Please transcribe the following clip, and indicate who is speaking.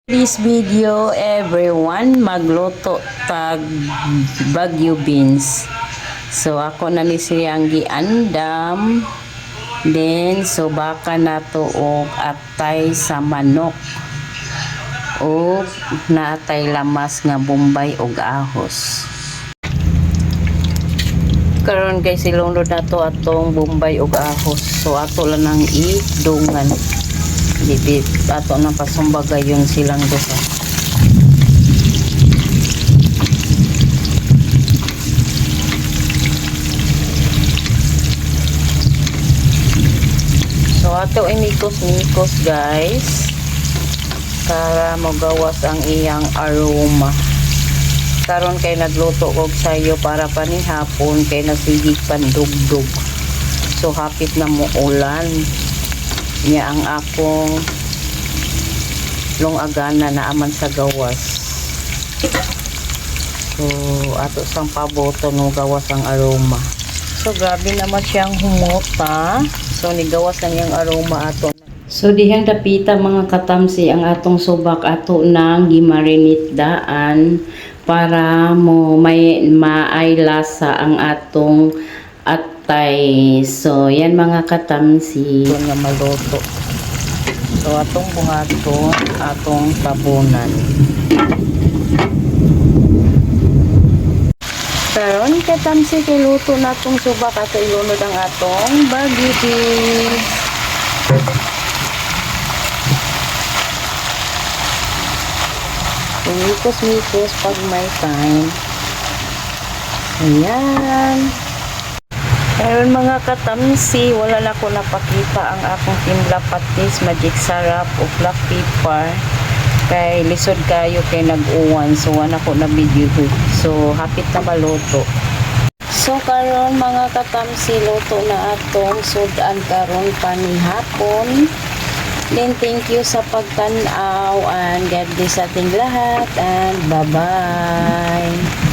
Speaker 1: This video, everyone, magluto tag bagyo beans. So ako na ni siyang giandam. Then so baka nato og atay sa manok. O naatay lamas nga bombay og ahos. Karon guys, ilunod nato atong bombay og ahos. So ato lang nang idungan. Dibit ato na pasumbaga yun silang duha. So ato imikos-mikos guys para magawas ang iyang aroma. Karon kay nagluto og sayo para panihapon kay nasigig pandugdog. So hapit na mo ulan. Niya ang akong longagana na aman sa gawas. So ato sang paboto no gawas ang aroma. So grabe naman siyang humuta. So nigawas lang yung aroma ato. So dihang dapita mga katamsi ang atong subak ato nang gimarinate daan para mo may maaylasa ang atong atay. So yan mga katamsi. Ito nga maluto. So atong buhaton, atong tabunan. Karon katamsi kay luto natong subak ato ilunod ang atong bagyo beans. Mikos-mikos pag may time. Ayan. Ngayon mga katamsi, wala na ko napakita ang akong timpla patis, magic sarap o black pepper. Kay lisod kayo kay nag-uwan. So wala ko na video. So hapit na maluto. So karon mga katamsi, luto na atong sudan karon panihapon. Then thank you sa pagtanaw and God bless ating lahat and bye-bye.